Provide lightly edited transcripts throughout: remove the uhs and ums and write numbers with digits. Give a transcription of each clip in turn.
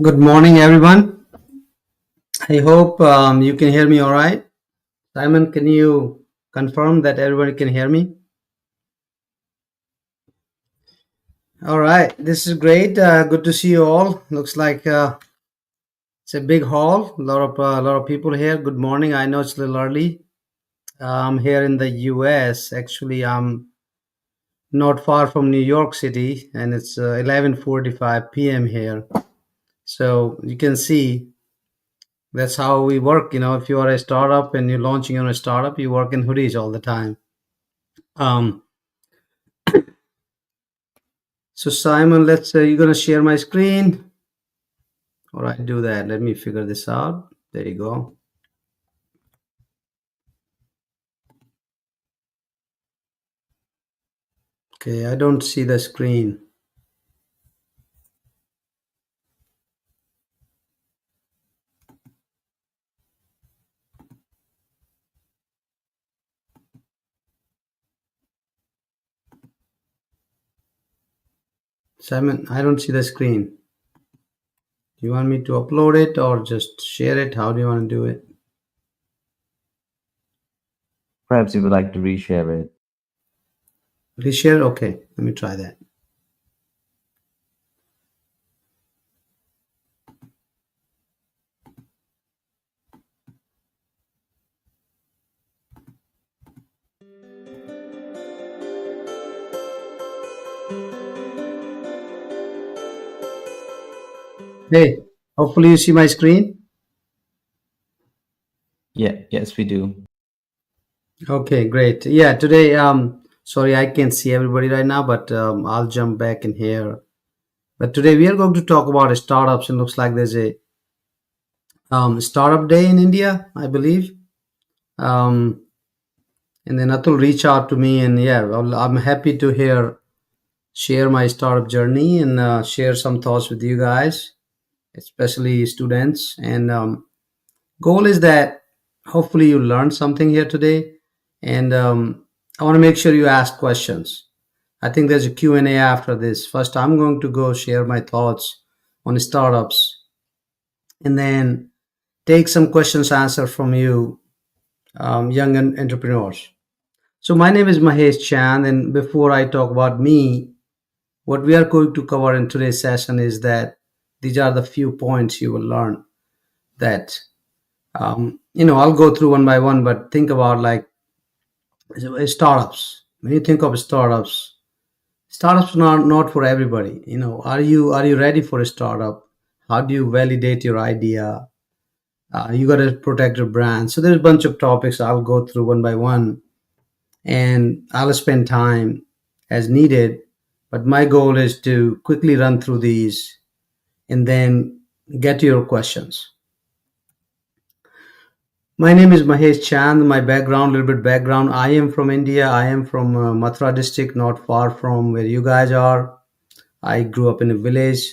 Good morning, everyone. I hope you can hear me all right. Simon, can you confirm that everybody can hear me? All right, this is great. Good to see you all. Looks like it's a big hall. A lot of people here. Good morning. I know it's a little early. I'm here in the U.S. Actually, I'm not far from New York City, and it's 11:45 p.m. here. So you can see that's how we work. If you are a startup and you're launching on a startup, you work in hoodies all the time. Um, so Simon, let's say you're gonna share my screen. All right, do that. Let me figure this out. There you go. Okay, I don't see the screen. Simon, I don't see the screen. You want me to upload it or just share it? How do you want to do it? Perhaps you would like to reshare it. Reshare? Okay, let me try that. Hey, hopefully you see my screen. Yeah, yes, we do. Okay, great. Yeah, today, sorry, I can't see everybody right now, but I'll jump back in here. But today we are going to talk about startups, and looks like there's a startup day in India, I believe. Um, and then Atul reach out to me, and yeah, I'm happy to share my startup journey and share some thoughts with you guys, especially students. And goal is that hopefully you learned something here today, and I want to make sure you ask questions. I think there's a Q&A after this. First, I'm going to go share my thoughts on startups, and then take some questions answer from you, young entrepreneurs. So my name is Mahesh Chand, and before I talk about me, what we are going to cover in today's session is that these are the few points you will learn that I'll go through one by one, but think about like startups. When you think of startups are not for everybody. Are you ready for a startup? How do you validate your idea? You got to protect your brand. So there's a bunch of topics I'll go through one by one, and I'll spend time as needed. But my goal is to quickly run through these and then get to your questions. My name is Mahesh Chand. My background, little bit background. I am from India. I am from Mathura district, not far from where you guys are. I grew up in a village.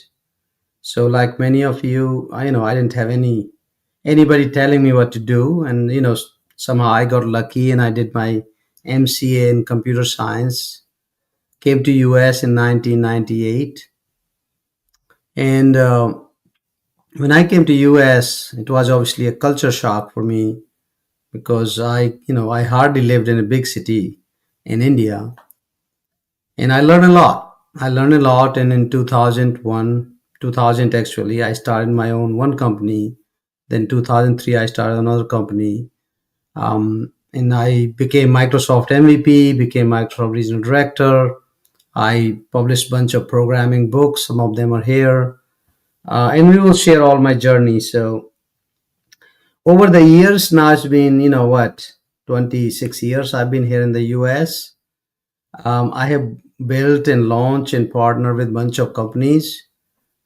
So, like many of you, I didn't have anybody telling me what to do, and somehow I got lucky and I did my MCA in computer science. Came to US in 1998, and when I came to US, it was obviously a culture shock for me because I hardly lived in a big city in India, and I learned a lot. I learned a lot, and in 2001, 2000 actually, I started my own one company. Then 2003, I started another company, and I became Microsoft MVP, became Microsoft Regional Director. I published a bunch of programming books. Some of them are here, and we will share all my journey. So over the years, now it's been 26 years I've been here in the US. I have built and launched and partnered with a bunch of companies,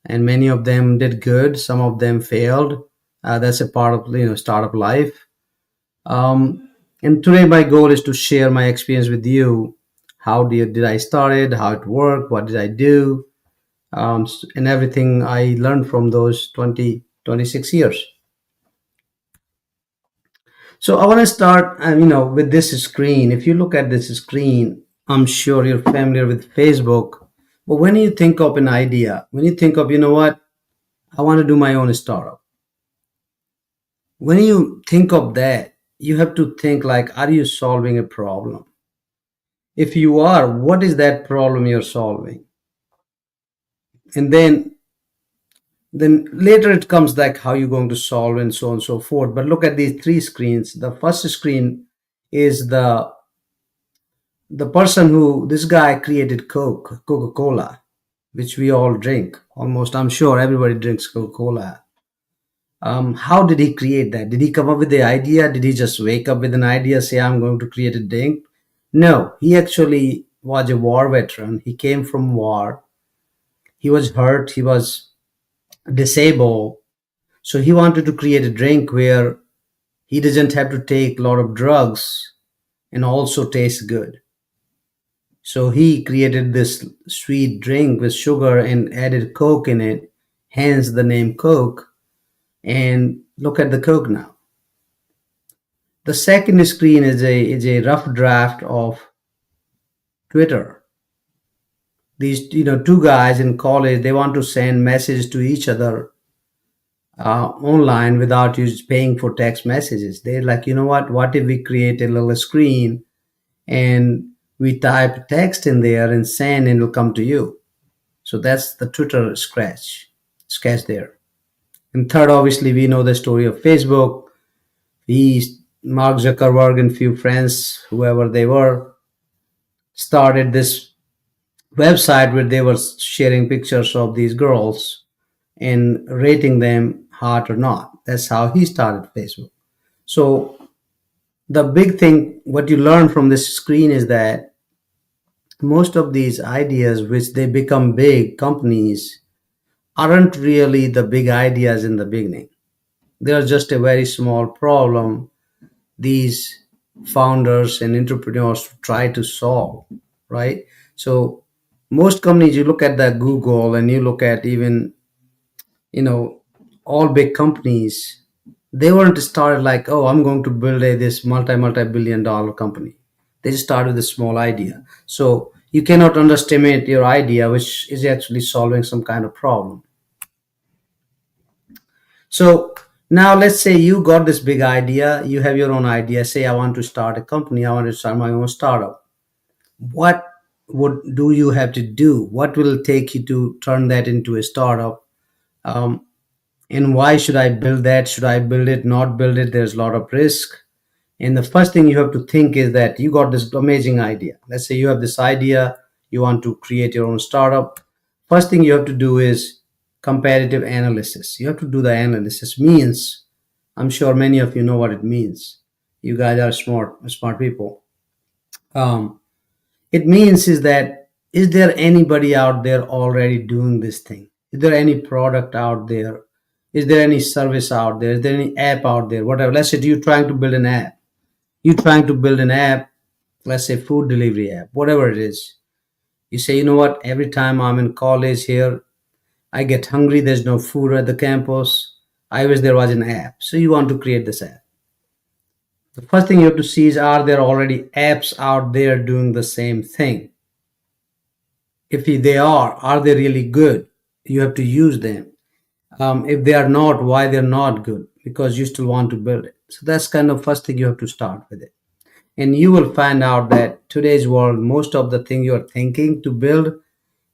and many of them did good. Some of them failed. That's a part of startup life. And today my goal is to share my experience with you. Did I started? How it worked? What did I do? And everything I learned from those 26 years. So I want to start, with this screen. If you look at this screen, I'm sure you're familiar with Facebook. But when you think of an idea, when you think of, what, I want to do my own startup. When you think of that, you have to think like, are you solving a problem? If you are, what is that problem you're solving? And then later it comes like how you're going to solve and so on and so forth. But look at these three screens. The first screen is the person who this guy created Coca-Cola, which we all drink. Almost, I'm sure everybody drinks Coca-Cola. How did he create that? Did he come up with the idea? Did he just wake up with an idea, say, I'm going to create a drink? No, he actually was a war veteran. He came from war. He was hurt. He was disabled. So he wanted to create a drink where he doesn't have to take a lot of drugs and also tastes good. So he created this sweet drink with sugar and added Coke in it, hence the name Coke. And look at the Coke now. The second screen is a rough draft of Twitter. These two guys in college, they want to send messages to each other online without you paying for text messages. They're like, you know what if we create a little screen and we type text in there and send and it'll come to you. So that's the Twitter sketch there. And third, obviously, we know the story of Facebook. Mark Zuckerberg and few friends, whoever they were, started this website where they were sharing pictures of these girls and rating them hot or not. That's how he started Facebook. So the big thing, what you learn from this screen is that most of these ideas, which they become big companies, aren't really the big ideas in the beginning. They're just a very small problem these founders and entrepreneurs try to solve, right? So most companies, you look at the Google and you look at even, you know, all big companies, they weren't started like, oh, I'm going to build this multi-billion dollar company. They just started with a small idea. So you cannot underestimate your idea, which is actually solving some kind of problem. So now let's say you got this big idea, you have your own idea. Say I want to start a company, I want to start my own startup. What would do you have to do? What will it take you to turn that into a startup? Um, and why should I build that? Should I build it, not build it? There's a lot of risk. And the first thing you have to think is that you got this amazing idea. Let's say you have this idea, you want to create your own startup. First thing you have to do is comparative analysis. You have to do the analysis. Means, I'm sure many of you know what it means. You guys are smart people. Um, it means is that is there anybody out there already doing this thing? Is there any product out there? Is there any service out there? Is there any app out there? Whatever. Let's say you're trying to build an app. You're trying to build an app, let's say food delivery app, whatever it is. You say, you know what? Every time I'm in college here, I get hungry. There's no food at the campus. I wish there was an app. So you want to create this app. The first thing you have to see is are there already apps out there doing the same thing? If they are they really good? You have to use them. If they are not, why they're not good? Because you still want to build it. So that's kind of first thing you have to start with it. And you will find out that today's world, most of the thing you're thinking to build,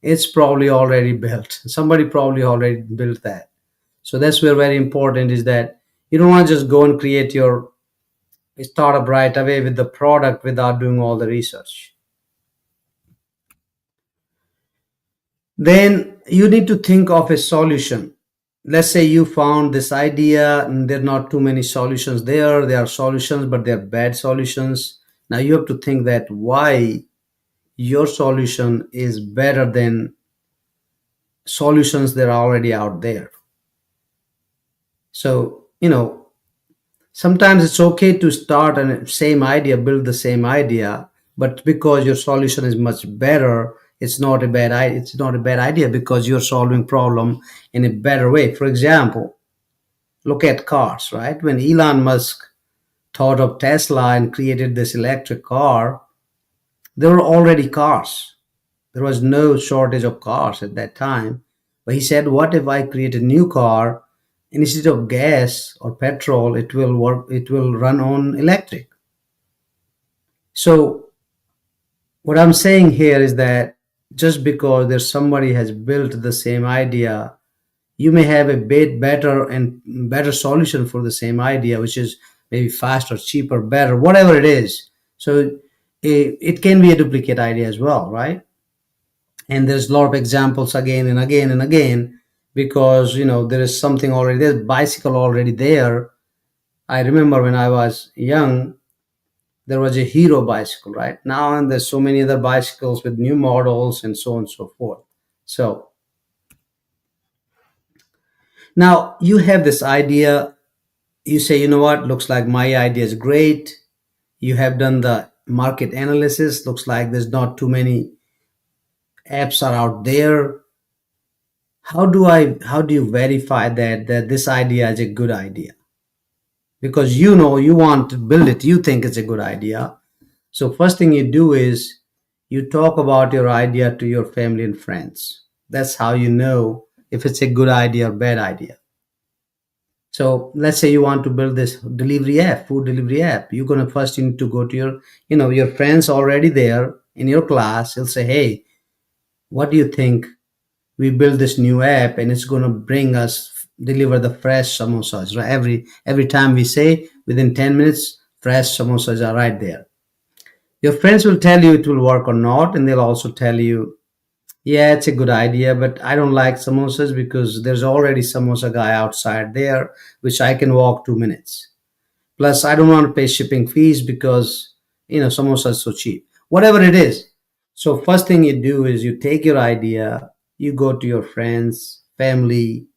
it's probably already built. Somebody probably already built that. So that's where very important is that you don't want to just go and create your startup right away with the product without doing all the research. Then you need to think of a solution. Let's say you found this idea and there are not too many solutions there. There are solutions, but they're bad solutions. Now you have to think that why your solution is better than solutions that are already out there. So, sometimes it's okay to start and same idea, build the same idea, but because your solution is much better, it's not a bad idea because you're solving problem in a better way. For example, look at cars, right? When Elon Musk thought of Tesla and created this electric car, there were already cars. There was no shortage of cars at that time. But he said, what if I create a new car? Instead of gas or petrol, it will run on electric. So what I'm saying here is that just because there's somebody has built the same idea, you may have a bit better and better solution for the same idea, which is maybe faster, cheaper, better, whatever it is. So it can be a duplicate idea as well, right? And there's a lot of examples again and again and again because there is something already there's bicycle already there. I remember when I was young, there was a hero bicycle, right? Now and there's so many other bicycles with new models and so on and so forth. So now you have this idea, you say, you know what, looks like my idea is great. You have done the market analysis, looks like there's not too many apps are out there. How do you verify that this idea is a good idea? Because you want to build it, you think it's a good idea. So first thing you do is you talk about your idea to your family and friends. That's how you know if it's a good idea or bad idea. So let's say you want to build this delivery app, food delivery app. You're gonna first you need to go to your friends already there in your class. He'll say, hey, what do you think? We build this new app and it's gonna bring us deliver the fresh samosas, right? Every time we say within 10 minutes, fresh samosas are right there. Your friends will tell you it will work or not, and they'll also tell you, yeah, it's a good idea, but I don't like samosas because there's already samosa guy outside there, which I can walk 2 minutes. Plus, I don't want to pay shipping fees because samosa is so cheap. Whatever it is. So first thing you do is you take your idea, you go to your friends, family,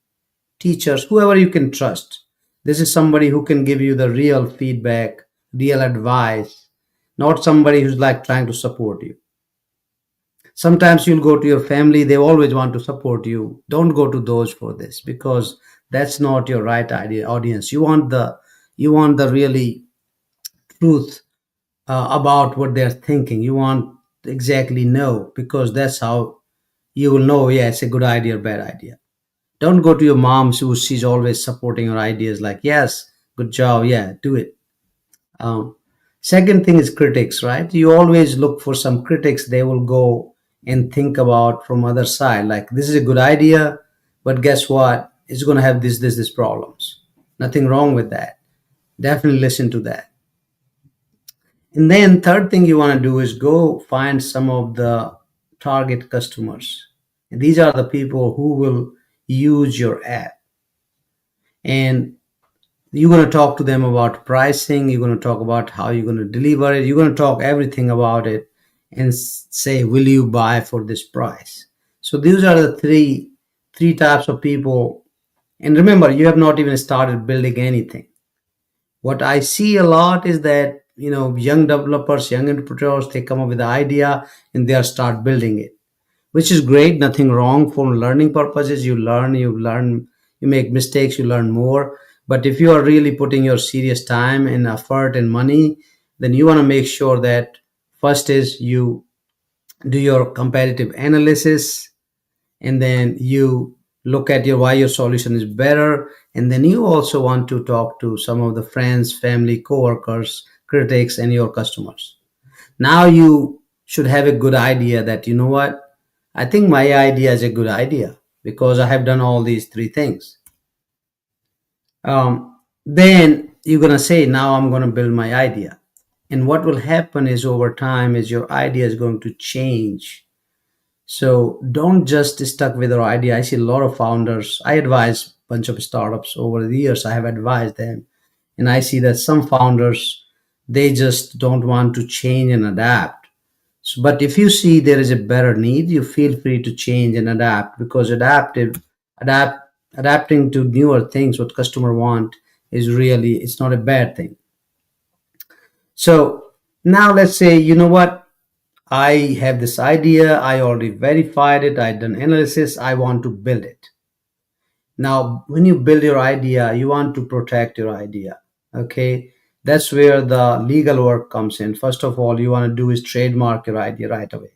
teachers, whoever you can trust. This is somebody who can give you the real feedback, real advice, not somebody who's like trying to support you. Sometimes you'll go to your family, they always want to support you. Don't go to those for this because that's not your right idea audience. You want the really truth about what they're thinking. You want to exactly know because that's how you will know, yeah, it's a good idea or bad idea. Don't go to your mom who she's always supporting your ideas like, yes, good job, yeah, do it. Um, Second thing is critics, right? You always look for some critics. They will go and think about from other side, like this is a good idea, but guess what? It's going to have this problems. Nothing wrong with that. Definitely listen to that. And then third thing you want to do is go find some of the target customers. And these are the people who will use your app. And you're going to talk to them about pricing. You're going to talk about how you're going to deliver it. You're going to talk everything about it and say, will you buy for this price? So these are the three types of people. And remember, you have not even started building anything. What I see a lot is that young developers, young entrepreneurs, they come up with the idea and they start building it, which is great. Nothing wrong for learning purposes. You learn, you make mistakes, you learn more. But if you are really putting your serious time and effort and money, then you want to make sure that first is you do your competitive analysis, and then you look at your why your solution is better, and then you also want to talk to some of the friends, family, coworkers, critics, and your customers. Now you should have a good idea that, you know what, I think my idea is a good idea because I have done all these three things. Then you're going to say, now I'm going to build my idea. And what will happen is over time is your idea is going to change. So don't just stuck with your idea. I see a lot of founders. I advise a bunch of startups over the years. I have advised them, and I see that some founders, they just don't want to change and adapt. So, but if you see there is a better need, you feel free to change and adapt because adapt adapting to newer things what customer want is really, it's not a bad thing. So now let's say, you know what, I have this idea, I already verified it, I done analysis, I want to build it. Now, when you build your idea, you want to protect your idea. Okay. That's where the legal work comes in. First of all, you want to do is trademark your idea right away.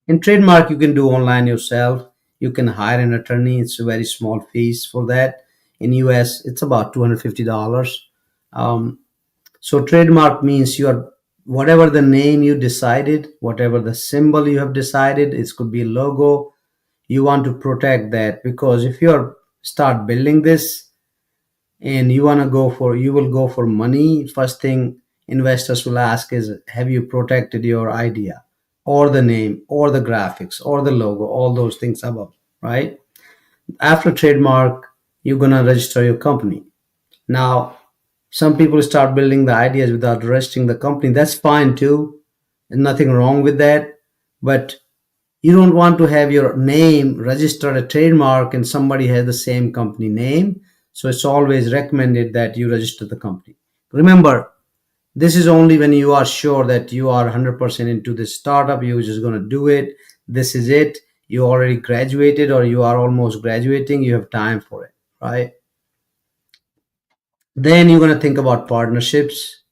In trademark, you can do online yourself. You can hire an attorney. It's a very small fees for that. In US, it's about $250. Um, so trademark means you are whatever the name you decided, whatever the symbol you have decided, it could be a logo. You want to protect that because if you are start building this and you will go for money. First thing investors will ask is, have you protected your idea or the name or the graphics or the logo, all those things above, right? After trademark, you're gonna register your company. Now, some people start building the ideas without registering the company. That's fine too. There's nothing wrong with that. But you don't want to have your name registered a trademark and somebody has the same company name. So it's always recommended that you register the company. Remember, this is only when you are sure that you are 100% into this startup, you're just going to do it. This is it. You already graduated or you are almost graduating, you have time for it, right? Then you're going to think about partnerships,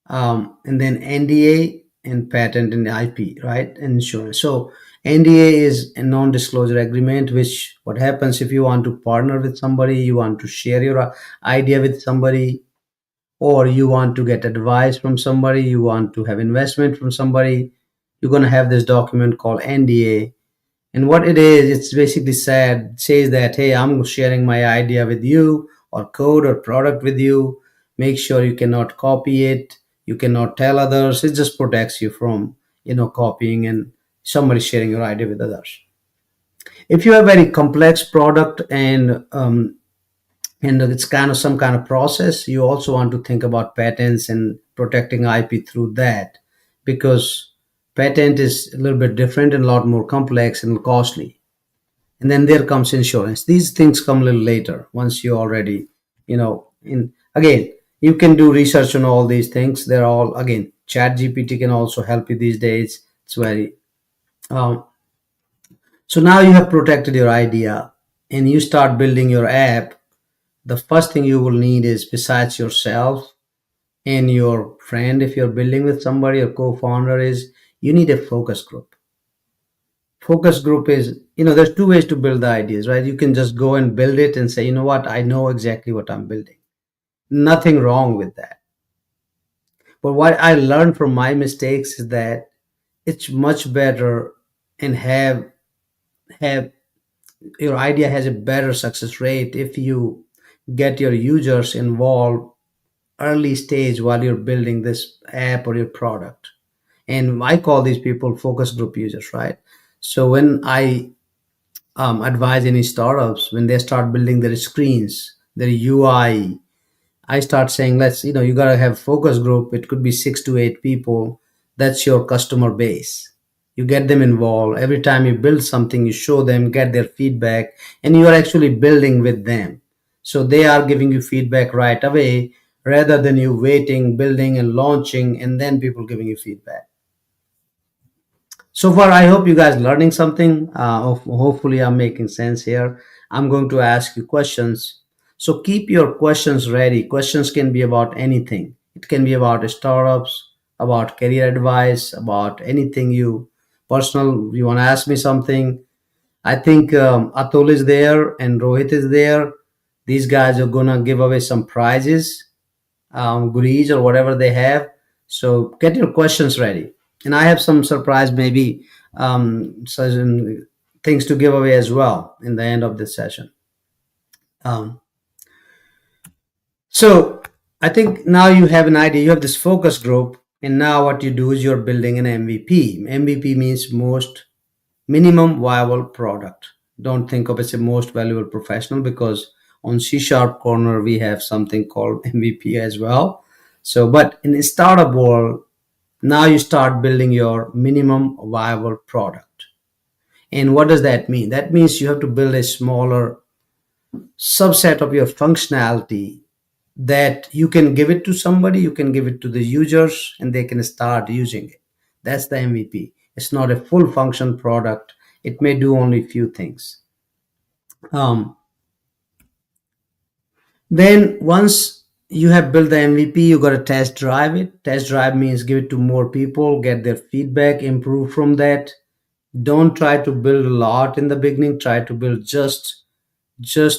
and then NDA and patent and IP, right? And insurance. So NDA is a non-disclosure agreement, which what happens if you want to partner with somebody, you want to share your idea with somebody, or you want to get advice from somebody, you want to have investment from somebody, you're going to have this document called NDA. And what it is, it's basically says that, hey, I'm sharing my idea with you, or code or product with you. Make sure you cannot copy it, you cannot tell others. It just protects you from, copying and somebody sharing your idea with others. If you have very complex product and it's kind of some kind of process, you also want to think about patents and protecting IP through that, because patent is a little bit different and a lot more complex and costly. And then there comes insurance. These things come a little later, once you already, in again, you can do research on all these things. They're all, again, chat GPT can also help you these days. It's very um, so now you have protected your idea and you start building your app. The first thing you will need is, besides yourself and your friend, if you're building with somebody, your co-founder, is you need a focus group. Focus group is, there's two ways to build the ideas, right? You can just go and build it and say, you know what, I know exactly what I'm building. Nothing wrong with that. But what I learned from my mistakes is that it's much better and have your idea has a better success rate if you get your users involved early stage while you're building this app or your product. And I call these people focus group users, right? So when I advise any startups, when they start building their screens, their UI, I start saying, you got to have focus group. It could be 6 to 8 people. That's your customer base. You get them involved. Every time you build something, you show them, get their feedback, and you are actually building with them. So they are giving you feedback right away, rather than you waiting, building and launching, and then people giving you feedback. So far, I hope you guys learning something. Hopefully, I'm making sense here. I'm going to ask you questions. So keep your questions ready. Questions can be about anything. It can be about startups, about career advice, about anything you personal. You want to ask me something. I think Atul is there and Rohit is there. These guys are gonna give away some prizes, goodies or whatever they have. So get your questions ready. And I have some surprise, maybe certain things to give away as well in the end of this session. Um, so I think now you have an idea. You have this focus group, and now what you do is you're building an MVP. MVP means most minimum viable product. Don't think of it as a most valuable professional, because on CSharpCorner we have something called MVP as well. So, but in the startup world, now you start building your minimum viable product. And what does that mean? That means you have to build a smaller subset of your functionality that you can give it to somebody, you can give it to the users, and they can start using it. That's the MVP. It's not a full function product. It may do only a few things. Um, then once you have built the MVP, you got to test drive it. Test drive means give it to more people, get their feedback, improve from that. Don't try to build a lot in the beginning. Try to build just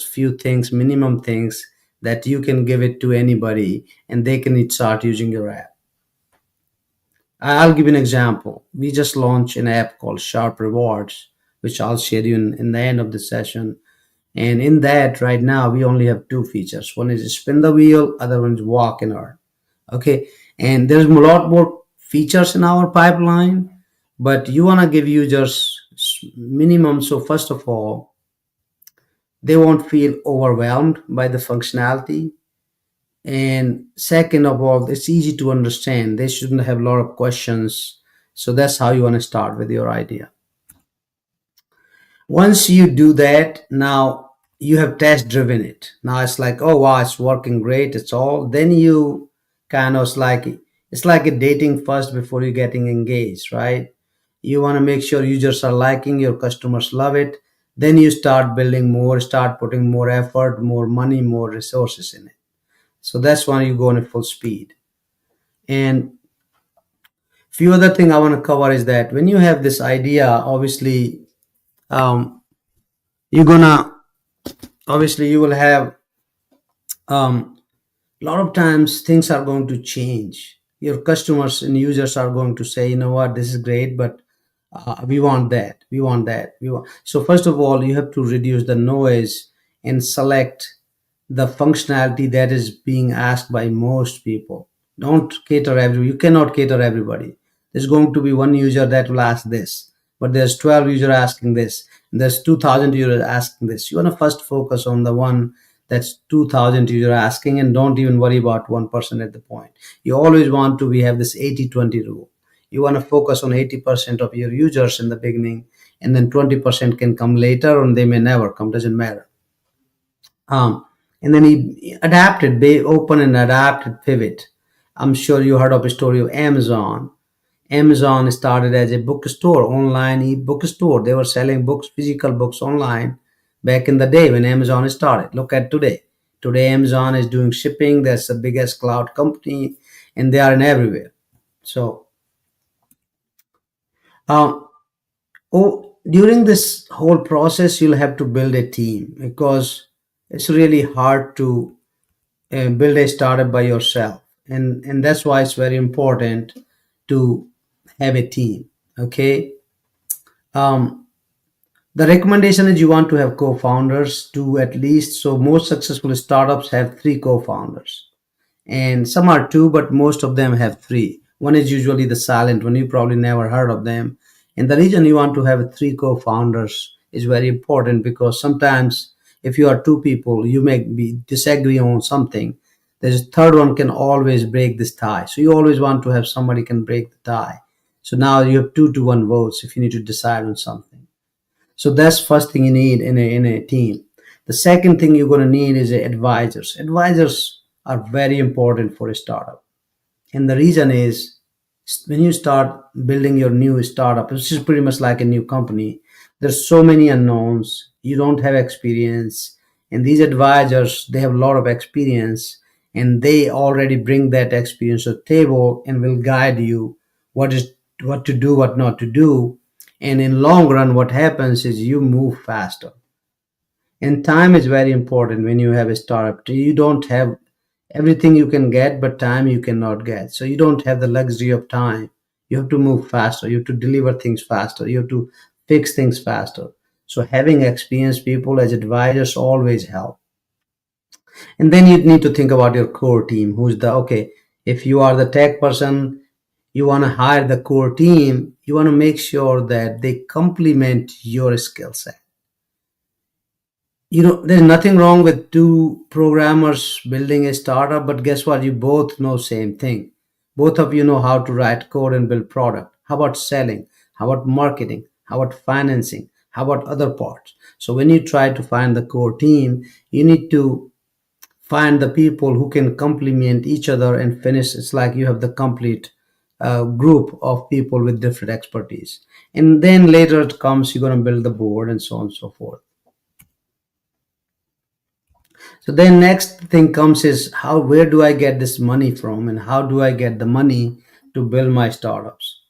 few things, minimum things that you can give it to anybody and they can start using your app. I'll give you an example. We just launched an app called Sharp Rewards, which I'll share you in the end of the session. And in that, right now, we only have two features. One is spin the wheel, other one is walk and earn. Okay. And there's a lot more features in our pipeline, but you want to give users minimum. So first of all, they won't feel overwhelmed by the functionality. And second of all, it's easy to understand. They shouldn't have a lot of questions. So that's how you want to start with your idea. Once you do that, now you have test driven it. Now it's like, oh wow, it's working great. It's all. Then you kind of it's like a dating first before you getting engaged, right? You want to make sure users are liking, your customers love it. Then you start building more, start putting more effort, more money, more resources in it. So that's when you go on a full speed. And Few other thing I want to cover is that when you have this idea, obviously, you're gonna obviously you will have a lot of times things are going to change. Your customers and users are going to say, you know what, this is great, but we want that, we want that, we want. So first of all, you have to reduce the noise and select the functionality that is being asked by most people. Don't cater every. You cannot cater everybody. There's going to be one user that will ask this, but there's 12 users asking this, and there's 2,000 users asking this. You want to first focus on the one that's 2,000 users asking, and don't even worry about 1% at the point. You always want to. We have this 80-20 rule. You want to focus on 80% of your users in the beginning, and then 20% can come later, and they may never come. Doesn't matter. Um, and then he adapted, they open and adapted pivot. I'm sure you heard of a story of Amazon. Amazon started as a bookstore, online e-bookstore. They were selling books, physical books online back in the day when Amazon started. Look at today. Today, Amazon is doing shipping. That's the biggest cloud company, and they are in everywhere. So, um, during this whole process, you'll have to build a team because it's really hard to build a startup by yourself, and that's why it's very important to have a team. Okay. um, the recommendation is you want to have co-founders, two at least. So most successful startups have three co-founders, and some are two, but most of them have three. One is usually the silent one, you probably never heard of them. And the reason you want to have three co-founders is very important because sometimes if you are two people, you may be disagree on something. There's a third one can always break this tie. So you always want to have somebody can break the tie. So now you have 2-1 votes if you need to decide on something. So that's first thing you need in a team. The second thing you're going to need is advisors. Advisors are very important for a startup. And the reason is when you start building your new startup, which is pretty much like a new company, there's so many unknowns. You don't have experience. And these advisors, they have a lot of experience and they already bring that experience to the table and will guide you what is what to do, what not to do. And in long run, what happens is you move faster. And time is very important when you have a startup. You don't have everything you can get, but time you cannot get. So you don't have the luxury of time. You have to move faster. You have to deliver things faster. You have to fix things faster. So having experienced people as advisors always help. And then you need to think about your core team. Who's the okay? If you are the tech person, you want to hire the core team. You want to make sure that they complement your skill set. There's nothing wrong with two programmers building a startup, but guess what, you both know same thing. Both of you know how to write code and build product. How about selling? How about marketing? How about financing? How about other parts? So when you try to find the core team, you need to find the people who can complement each other and finish. It's like you have the complete group of people with different expertise, and then later it comes you're going to build the board and so on and so forth. So then next thing comes is how where do I get this money from and how do I get the money to build my startups?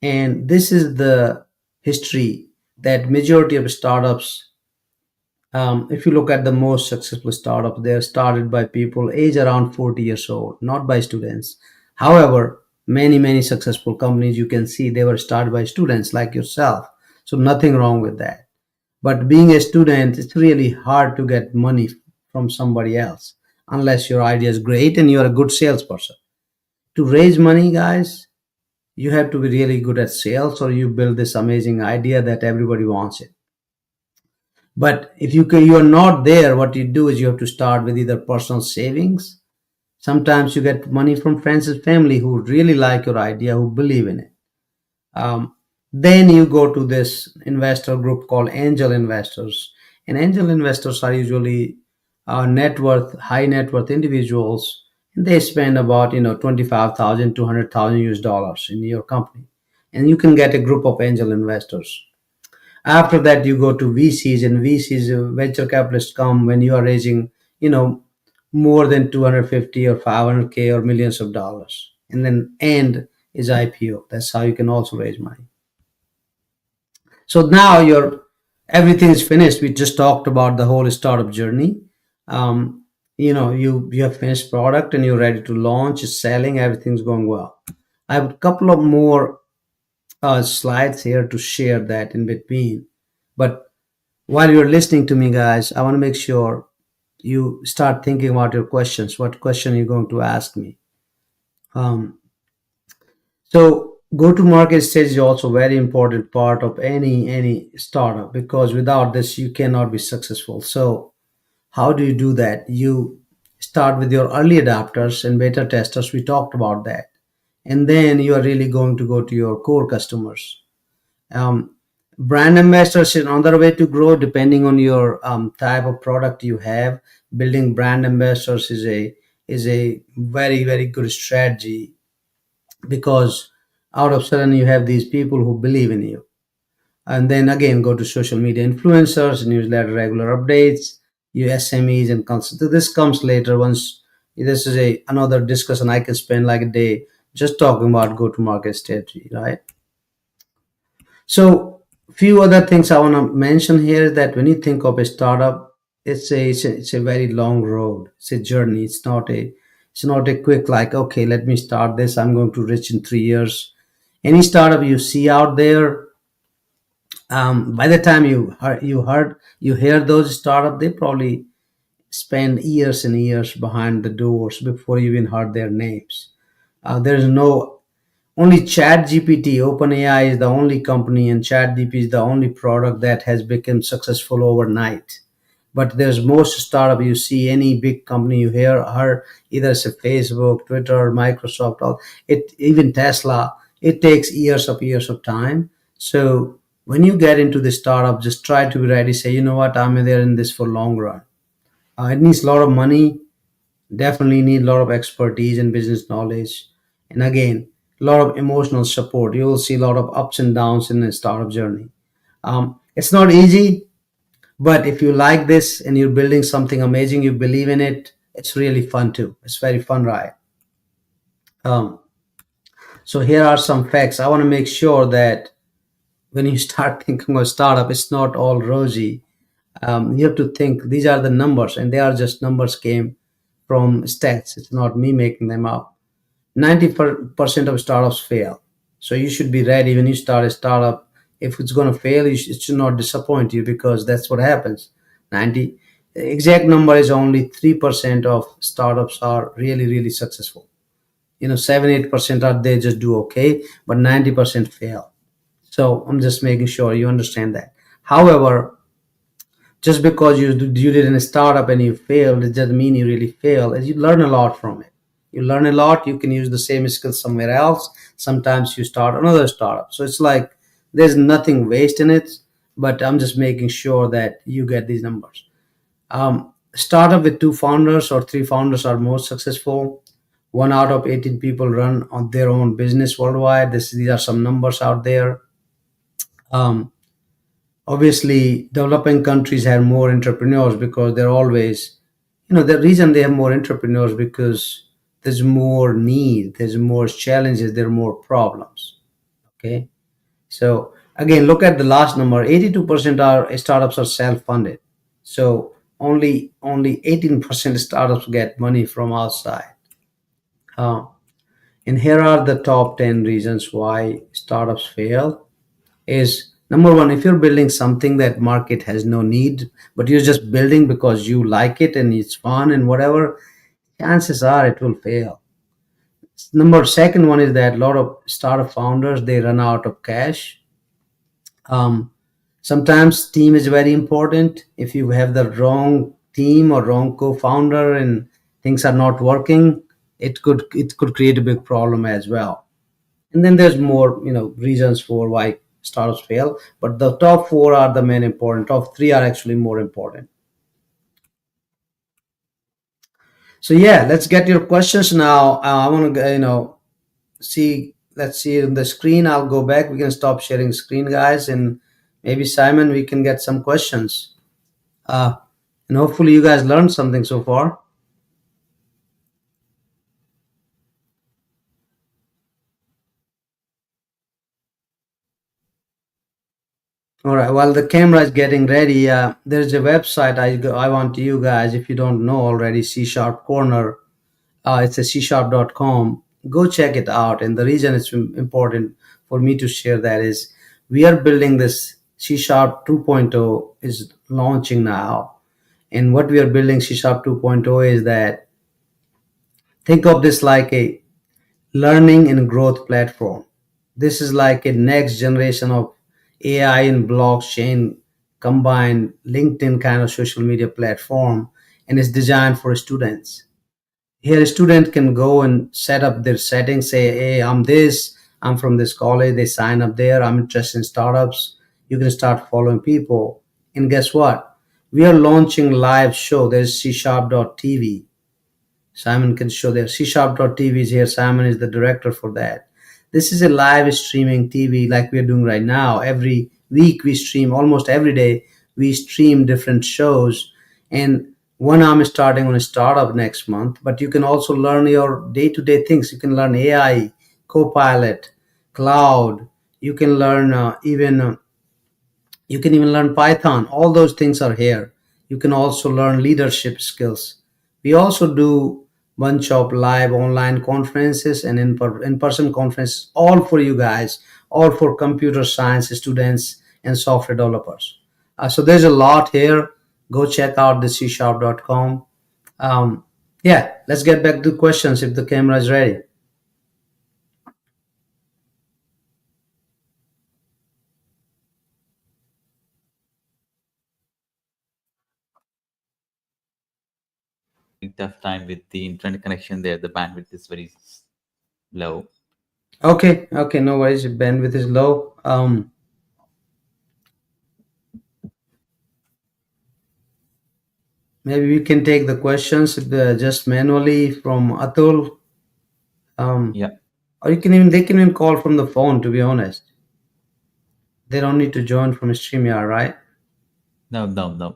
And this is the history that majority of startups, if you look at the most successful startups, they're started by people age around 40 years old, not by students. However, many successful companies you can see they were started by students like yourself. So nothing wrong with that. But being a student, it's really hard to get money from somebody else unless your idea is great and you're a good salesperson. To raise money, guys, you have to be really good at sales or you build this amazing idea that everybody wants it. But if you're not there, what you do is you have to start with either personal savings. Sometimes you get money from friends and family who really like your idea, who believe in it. Um, then you go to this investor group called angel investors, and angel investors are usually high net worth individuals, and they spend about 25,000 to 100,000 US dollars in your company, and you can get a group of angel investors. After that, you go to VCs, and VCs, venture capitalists, come when you are raising, you know, more than 250 or 500K or millions of dollars. And then end is IPO. That's how you can also raise money. So now your everything is finished. We just talked about the whole startup journey. Um, you have finished product and you're ready to launch. It's selling. Everything's going well. I have a couple of more slides here to share that in between. But while you're listening to me, guys, I want to make sure you start thinking about your questions. What question are you going to ask me? Um, So go-to-market stage is also very important part of any startup because without this you cannot be successful. So how do you do that? You start with your early adopters and beta testers. We talked about that, and then you are really going to go to your core customers. Um, Brand ambassadors is another way to grow depending on your type of product you have. Building brand ambassadors is a very good strategy because out of sudden you have these people who believe in you, and then again go to social media influencers, newsletter, regular updates, you SMEs and consult. This comes later. Once this is a another discussion, I can spend like a day just talking about go to market strategy, right? So few other things I want to mention here is that when you think of a startup, it's a very long road. It's a journey. It's not a quick like, okay, let me start this. I'm going to reach in 3 years. Any startup you see out there, by the time you hear those startup, they probably spend years and years behind the doors before you even heard their names. There's no only ChatGPT, OpenAI is the only company, and ChatGPT is the only product that has become successful overnight. But there's most startup you see any big company you hear her either it's a Facebook, Twitter, Microsoft, or it even Tesla. It takes years of time. So when you get into the startup, just try to be ready. Say, you know what, I'm there in this for long run. It needs a lot of money. Definitely need a lot of expertise and business knowledge, and again a lot of emotional support. You will see a lot of ups and downs in the startup journey. It's not easy, but if you like this and you're building something amazing, you believe in it, it's really fun too. It's very fun ride. Um, so here are some facts. I want to make sure that when you start thinking of startup, it's not all rosy. You have to think these are the numbers, and they are just numbers came from stats. It's not me making them up. 90% of startups fail. So you should be ready when you start a startup. If it's going to fail, it should not disappoint you because that's what happens. 90, the exact number is only 3% of startups are really successful. 7-8% are they just do okay, but 90% fail. So I'm just making sure you understand that. However, just because you did in a startup and you failed, it doesn't mean you really failed. As you learn a lot from it. You learn a lot. You can use the same skills somewhere else. Sometimes you start another startup. So it's like there's nothing waste in it. But I'm just making sure that you get these numbers. Startup with two founders or three founders are most successful. One out of 18 people run on their own business worldwide. These are some numbers out there. Um, Obviously developing countries have more entrepreneurs because they're always, the reason they have more entrepreneurs because there's more need, there's more challenges, there are more problems. Okay, so again, look at the last number. 82% are startups are self-funded. So only 18% startups get money from outside. uh, and here are the top 10 reasons why startups fail. Is number one, if you're building something that market has no need, but you're just building because you like it and it's fun and whatever, chances are it will fail. Number second one is that a lot of startup founders they run out of cash. um, Sometimes team is very important. If you have the wrong team or wrong co-founder and things are not working, it could create a big problem as well. And then there's more reasons for why startups fail, but the top four are the main important. Top three are actually more important. So yeah, let's get your questions now. I want to see, let's see on the screen. I'll go back. We can stop sharing screen, guys, and maybe Simon, we can get some questions. uh and hopefully you guys learned something so far. All right. While the camera is getting ready, there's a website I want you guys, if you don't know already, C Sharp Corner. It's a csharp.com. Go check it out. And the reason it's important for me to share that is we are building this C Sharp 2.0 is launching now. And what we are building C Sharp 2.0 is that think of this like a learning and growth platform. This is like a next generation of AI and blockchain combined LinkedIn kind of social media platform, and it's designed for students. Here a student can go and set up their settings, say, hey, I'm from this college, they sign up there, I'm interested in startups. You can start following people. And guess what? We are launching live show. There's csharp.tv. Simon can show there. CSharp.tv is here. Simon is the director for that. This is a live streaming TV like we're doing right now. Every week we stream, almost every day, we stream different shows. And one I'm starting on a startup next month, but you can also learn your day to day things. You can learn AI, Copilot, cloud. You can learn even you can even learn Python. All those things are here. You can also learn leadership skills. We also do bunch of live online conferences and in-person conferences, all for you guys, all for computer science students and software developers. So there's a lot here. Go check out the csharp.com. Yeah, let's get back to questions if the camera is ready. Tough time with the internet connection there. The bandwidth is very low. Okay, no worries. Bandwidth is low. Maybe we can take the questions just manually from Atul, um, Yeah. or you can even they can even call from the phone. To be honest, they don't need to join from StreamYard, right? No, no, no.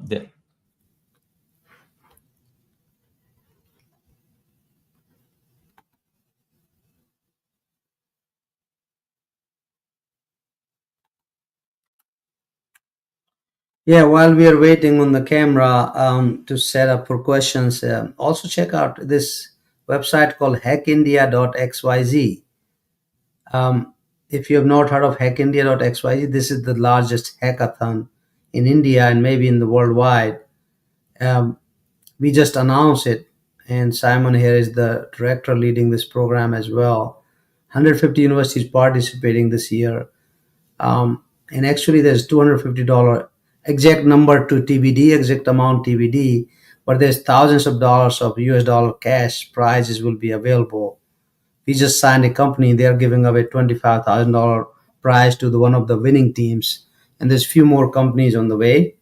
Yeah. While we are waiting on the camera to set up for questions, also check out this website called hackindia.xyz. Um, if you have not heard of hackindia.xyz, this is the largest hackathon in India and maybe in the worldwide. Um, we just announced it, and Simon here is the director leading this program as well. 150 universities participating this year, and actually there's $250 exact number to TBD, exact amount TBD, but there's thousands of dollars of US dollar cash prizes will be available. We just signed a company; they are giving away $25,000 prize to the one of the winning teams, and there's few more companies on the way.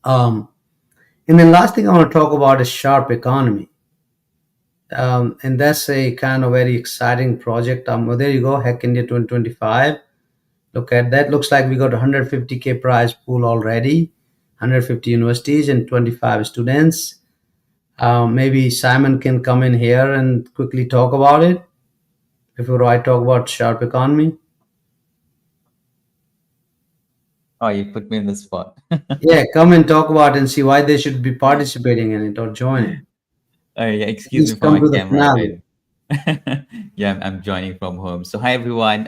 Um, and then last thing I want to talk about is Sharp Economy. And that's a kind of very exciting project. Well, there you go, Hack India 2025. Look at that. Looks like we got 150K prize pool already, 150 universities and 25 students. Maybe Simon can come in here and quickly talk about it before I talk about Sharp Economy. Oh, you put me in the spot. Yeah, come and talk about it and see why they should be participating in it or join it. Yeah, At excuse me least for come my to the camera finale. again. Yeah, I'm joining from home. So, hi everyone.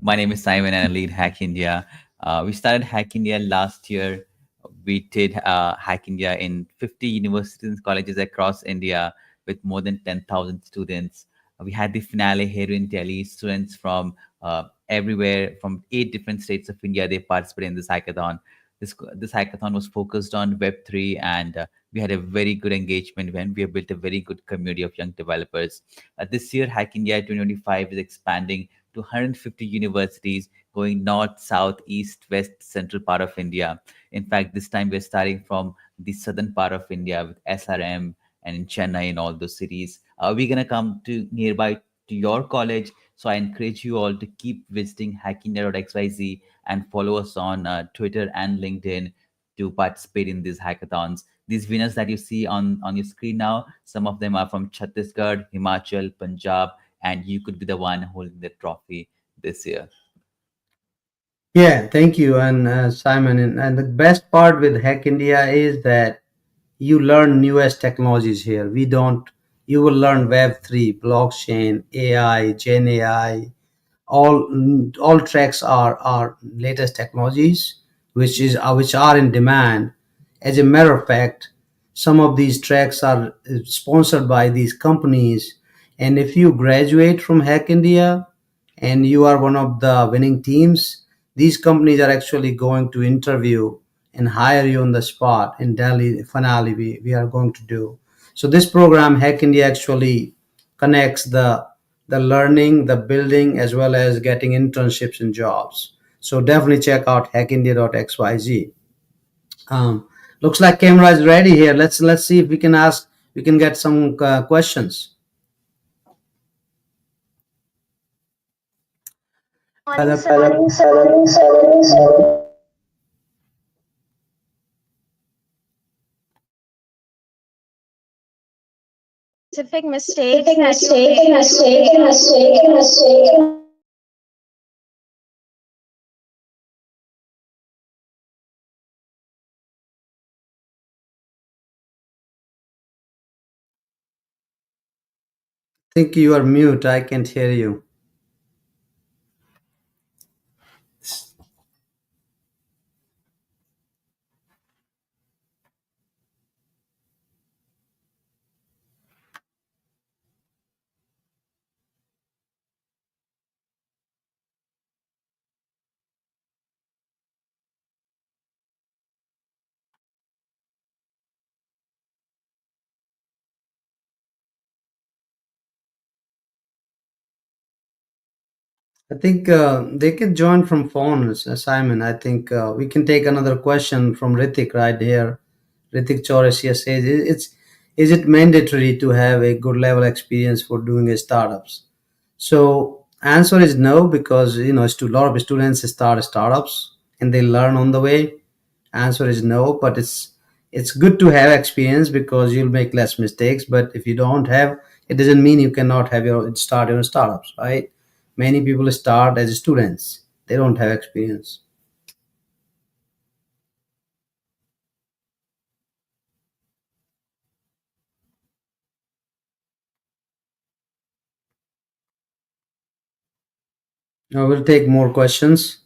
My name is Simon and I lead Hack India. We started Hack India last year. We did Hack India in 50 universities and colleges across India with more than 10,000 students. We had the finale here in Delhi. Students from everywhere, from 8 different states of India, they participated in this hackathon. This hackathon was focused on Web3, and we had a very good engagement when we have built a very good community of young developers. This year, Hack India 2025 is expanding to 150 universities, going north, south, east, west, central part of India. In fact, this time we're starting from the southern part of India with SRM and in Chennai and all those cities. We're gonna come to nearby to your college. So I encourage you all to keep visiting hackindia.xyz and follow us on Twitter and LinkedIn to participate in these hackathons. These winners that you see on your screen now, some of them are from Chhattisgarh, Himachal, Punjab, and you could be the one holding the trophy this year. Yeah, thank you, and Simon. And the best part with Hack India is that you learn newest technologies here. We don't. You will learn Web3, blockchain, AI, Gen AI, all tracks are latest technologies which are in demand. As a matter of fact, some of these tracks are sponsored by these companies, and if you graduate from Hack India and you are one of the winning teams, these companies are actually going to interview and hire you on the spot in Delhi. Finale, we are going to do so. This program Hack India actually connects the learning, the building, as well as getting internships and jobs. So definitely check out hackindia.xyz. Um, Looks like camera is ready here. Let's see if we can get some questions. Morning, The sir. Specific mistakes that you think you are mute. I can't hear you. I think they can join from phones, Simon. I think we can take another question from Ritik right here. Ritik Chaurasia says, is it mandatory to have a good level experience for doing a startups?" So answer is no, because a lot of students start startups and they learn on the way. Answer is no, but it's good to have experience because you'll make less mistakes. But if you don't have, it doesn't mean you cannot have your start your startups, right? Many people start as students; they don't have experience. Now we'll take more questions.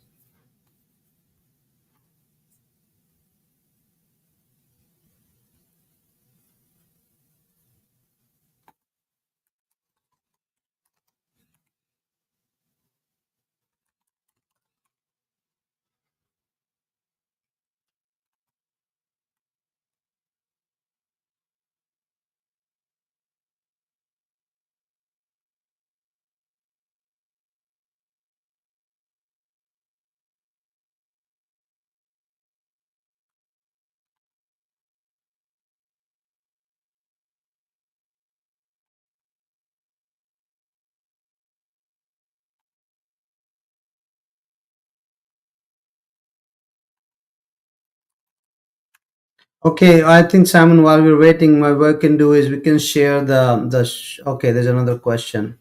Okay, I think Simon, while we're waiting, what we can do is we can share Okay, there's another question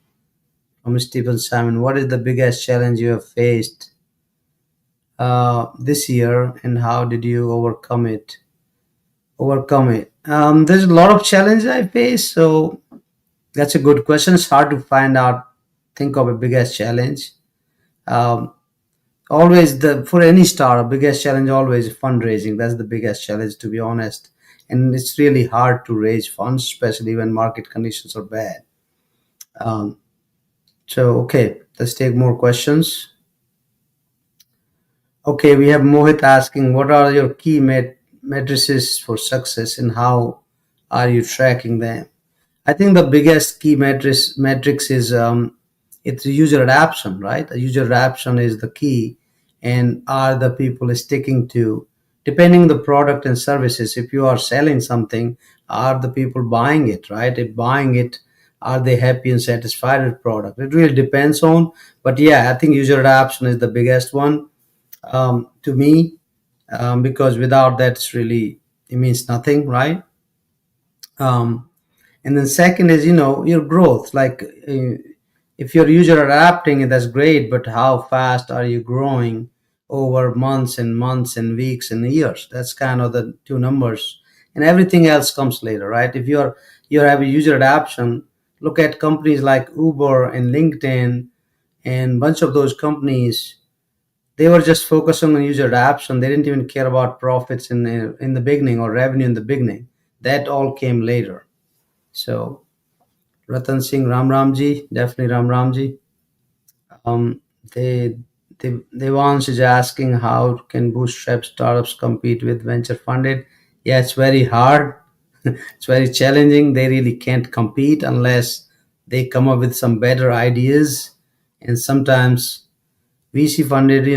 from Stephen Simon. What is the biggest challenge you have faced this year, and how did you overcome it? There's a lot of challenges I face, so that's a good question. It's hard to find out, think of a biggest challenge. Um, Always the for any startup, biggest challenge always is fundraising. That's the biggest challenge, to be honest. And it's really hard to raise funds, especially when market conditions are bad. Um, so okay, let's take more questions. Okay, we have Mohit asking, what are your key matrices for success and how are you tracking them? I think the biggest key matrix is it's user adoption, right? A user adoption is the key, and are the people sticking to, depending the product and services. If you are selling something, are the people buying it, right? If buying it, are they happy and satisfied with product? It really depends on, but yeah, I think user adoption is the biggest one to me, because without that, it means nothing, right? Um, and then second is your growth, like if your user are adapting, that's great, but how fast are you growing over months and months and weeks and years. That's kind of the two numbers, and everything else comes later, right? If you have a user adoption, look at companies like Uber and LinkedIn and bunch of those companies. They were just focusing on user adoption. They didn't even care about profits in the beginning or revenue in the beginning. That all came later. So Ratan Singh, Ram Ramji, definitely Ram Ramji. Um, they they once is asking how can bootstrap startups compete with venture funded. Yeah, it's very hard. It's very challenging. They really can't compete unless they come up with some better ideas. And sometimes VC funded,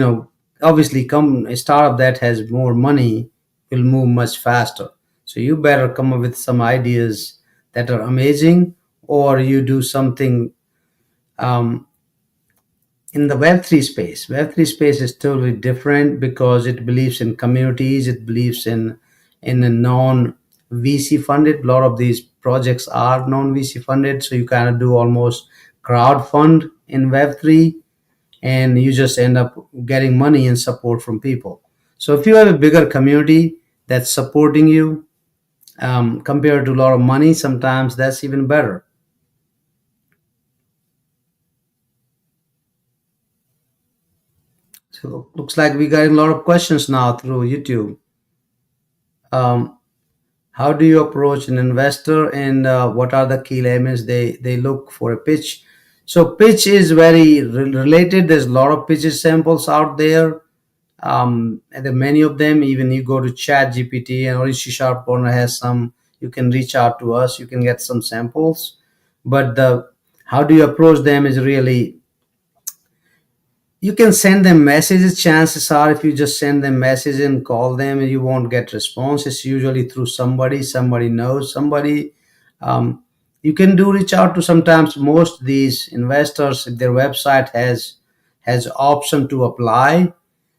obviously come a startup that has more money will move much faster. So you better come up with some ideas that are amazing, or you do something um, in the Web3 space. Web3 space is totally different because it believes in communities. It believes in a non VC funded. A lot of these projects are non VC funded, so you kind of do almost crowd fund in Web3, and you just end up getting money and support from people. So if you have a bigger community that's supporting you, compared to a lot of money, sometimes that's even better. So looks like we got a lot of questions now through YouTube. Um, how do you approach an investor, and what are the key elements they look for a pitch? So pitch is very related. There's a lot of pitches samples out there. And there are many of them. Even you go to Chat GPT, and or CSharpCorner has some. You can reach out to us. You can get some samples. But the how do you approach them is really, you can send them messages. Chances are if you just send them message and call them, you won't get response. It's usually through somebody knows somebody. um, you can do reach out to, sometimes most these investors, if their website has option to apply,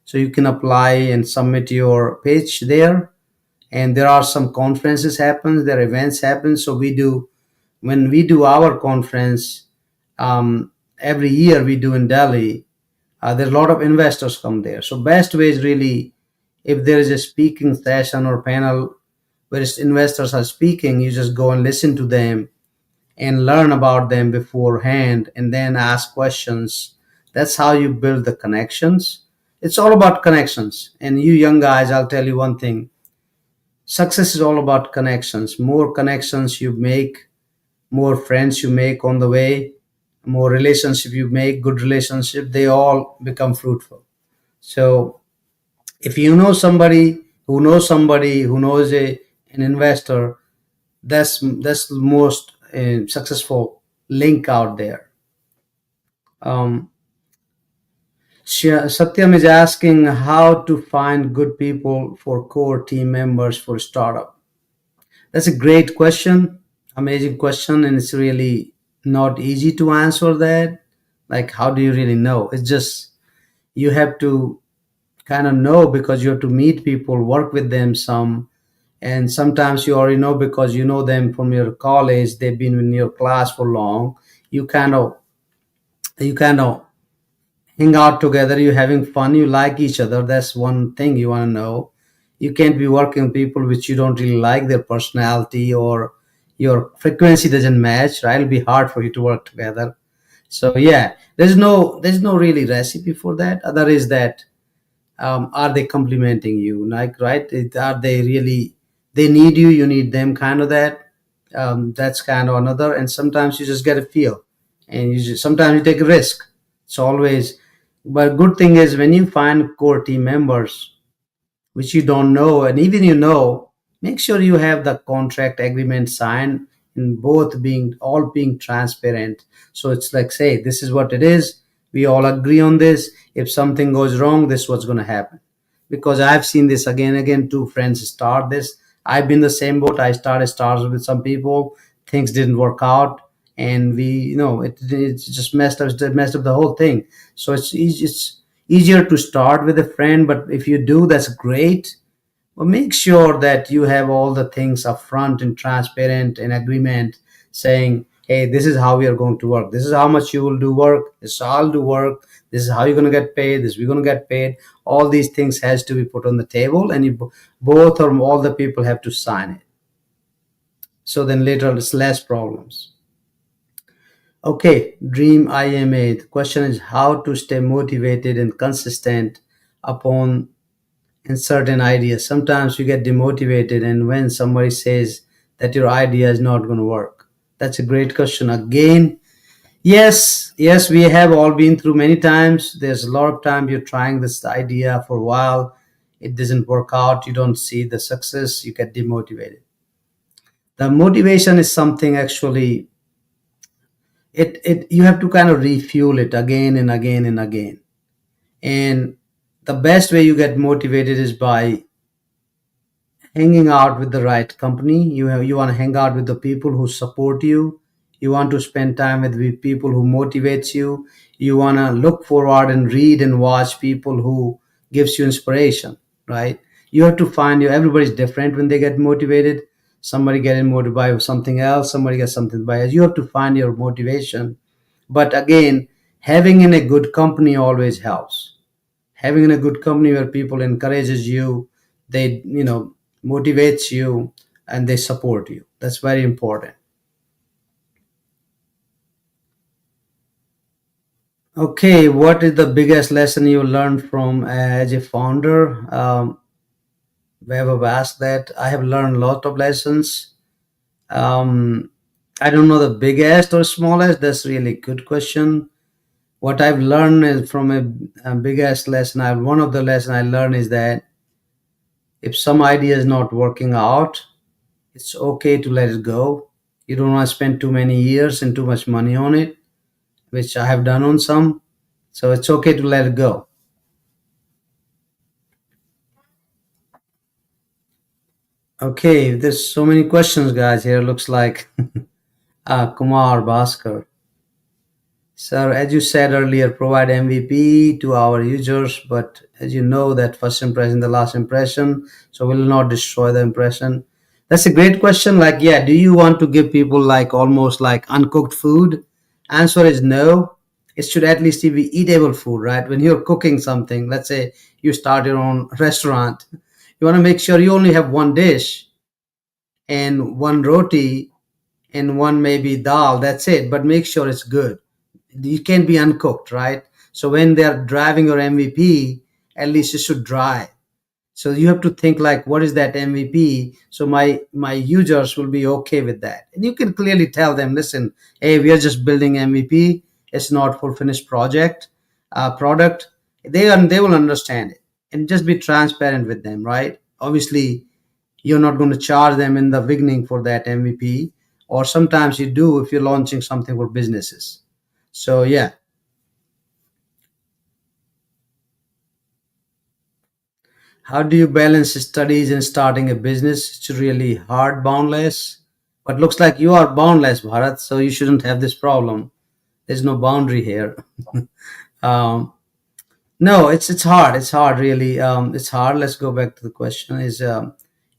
so you can apply and submit your pitch there. And there are some conferences happen, there are events happen. So we do, when we do our conference, every year we do in Delhi, there are a lot of investors come there. So best way is really, if there is a speaking session or panel where investors are speaking, you just go and listen to them and learn about them beforehand and then ask questions. That's how you build the connections. It's all about connections. And you young guys, I'll tell you one thing: success is all about connections. More connections you make, more friends you make on the way, more relationship you make, good relationship, they all become fruitful. So if you know somebody who knows somebody who knows an investor, that's the most successful link out there. um, Satyam is asking how to find good people for core team members for startup. That's a great question, amazing question, and it's really not easy to answer that. Like, how do you really know? It's just, you have to kind of know because you have to meet people, work with them some, and sometimes you already know because you know them from your college. They've been in your class for long. You kind of hang out together. You're having fun. You like each other. That's one thing you want to know. You can't be working with people which you don't really like their personality, or your frequency doesn't match. Right? It'll be hard for you to work together. So yeah, there's no really recipe for that. Other is that, are they complimenting you, like, right? Are they really, they need you, you need them, kind of that. That's kind of another. And sometimes you just get a feel, and you just, sometimes you take a risk. It's always, but good thing is when you find core team members which you don't know, and even you know, make sure you have the contract agreement signed, and both being, all being transparent. So it's like, say, this is what it is, we all agree on this. If something goes wrong, this is what's going to happen. Because I've seen this again and again. Two friends start this, I've been the same boat. I started stars with some people, things didn't work out, and we, it just messed up the whole thing. So it's easier to start with a friend, but if you do, that's great. But make sure that you have all the things up front and transparent in agreement, saying hey, this is how we are going to work. This is how much you will do work. This is how I'll do work. This is how you're going to get paid. This is we're going to get paid. All these things has to be put on the table, and both or all the people have to sign it. So then later it's less problems. Okay, Dream IMA. The question is how to stay motivated and consistent upon in certain ideas. Sometimes you get demotivated, and when somebody says that your idea is not going to work, that's a great question. Again, yes, yes, we have all been through many times. There's a lot of time you're trying this idea for a while, it doesn't work out, you don't see the success, you get demotivated. The motivation is something actually it you have to kind of refuel it again and again and again. And the best way you get motivated is by hanging out with the right company. You want to hang out with the people who support you. You want to spend time with the people who motivates you. You want to look forward and read and watch people who gives you inspiration, right? You have to find you everybody's different when they get motivated. Somebody getting motivated by something else, somebody gets something by it. You have to find your motivation. But again, having in a good company always helps. Having in a good company where people encourages you, they motivates you, and they support you, that's very important. Okay, what is the biggest lesson you learned from as a founder? Whoever asked that, I have learned a lot of lessons. um, I don't know the biggest or smallest, that's really good question. What I've learned is from a biggest lesson, one of the lesson I learned is that if some idea is not working out, it's okay to let it go. You don't want to spend too many years and too much money on it, which I have done on some. So it's okay to let it go. Okay, there's so many questions, guys. Here looks like Kumar Bhaskar. Sir, as you said earlier, provide MVP to our users, but as you know that first impression, the last impression, so will not destroy the impression. That's a great question. Like, yeah, do you want to give people like almost like uncooked food? Answer is no. It should at least be eatable food, right? When you're cooking something, let's say you start your own restaurant, you want to make sure you only have one dish and one roti and one maybe dal, that's it, but make sure it's good. You can't be uncooked, right? So when they're driving your MVP, at least it should dry. So you have to think like, what is that MVP? So my users will be okay with that, and you can clearly tell them, listen, hey, we are just building MVP. It's not full finished product. They will understand it, and just be transparent with them, right? Obviously, you're not going to charge them in the beginning for that MVP, or sometimes you do if you're launching something for businesses. So yeah, how do you balance studies and starting a business? It's really hard, boundless. But looks like you are boundless, Bharat, so you shouldn't have this problem. There's no boundary here. um, No, it's hard. It's hard, really. It's hard. Let's go back to the question. Is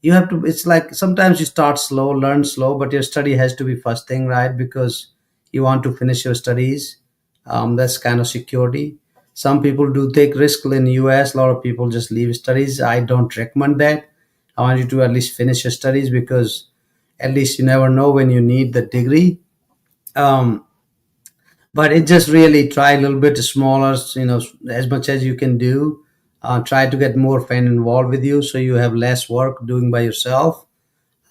you have to? It's like sometimes you start slow, learn slow, but your study has to be first thing, right? Because you want to finish your studies. That's kind of security. Some people do take risk in the US. A lot of people just leave studies. I don't recommend that. I want you to at least finish your studies because at least you never know when you need the degree. Um, but it just really try a little bit smaller, as much as you can do. Try to get more friend involved with you so you have less work doing by yourself.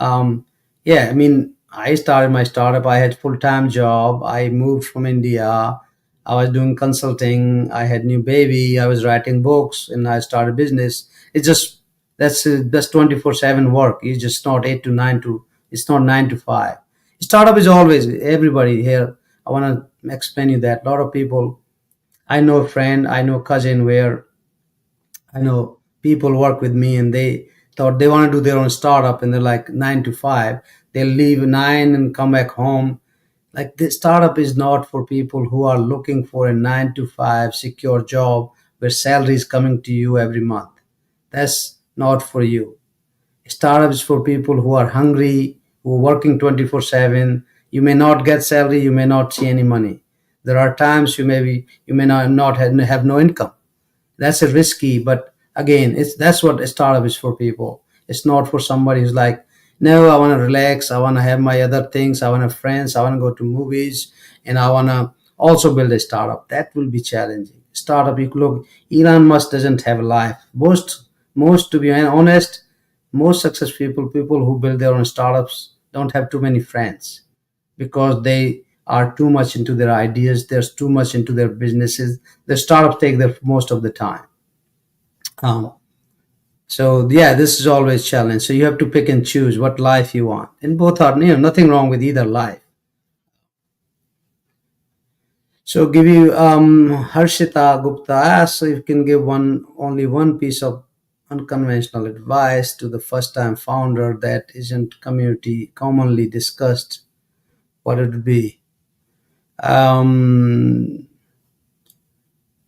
Yeah, I mean, I started my startup. I had full-time job. I moved from India. I was doing consulting. I had new baby. I was writing books, and I started business. It's just that's 24/7 work. It's just not 8 to 9 to. It's not 9 to 5. Startup is always everybody here. I want to explain you that a lot of people. I know a friend. I know a cousin where I know people work with me and they thought they want to do their own startup and they're like 9 to 5. They'll leave 9 and come back home. Like this startup is not for people who are looking for a 9 to 5 secure job where salary is coming to you every month. That's not for you. Startup is for people who are hungry, who are working 24/7. You may not get salary, you may not see any money. There are times you may not have no income. That's a risky, but again, it's that's what a startup is for people. It's not for somebody who's like, no, I want to relax, I want to have my other things, I want to have friends, I want to go to movies, and I want to also build a startup. That will be challenging. Startup, you look, Elon Musk doesn't have a life. Most to be honest, most successful people who build their own startups don't have too many friends because they are too much into their ideas. There's too much into their businesses. The startups take their most of the time. Um, so yeah, this is always challenge. So you have to pick and choose what life you want, and both are nothing wrong with either life. So give you Harshita Gupta asks if you can give only one piece of unconventional advice to the first time founder that isn't community commonly discussed. What it would be? Um,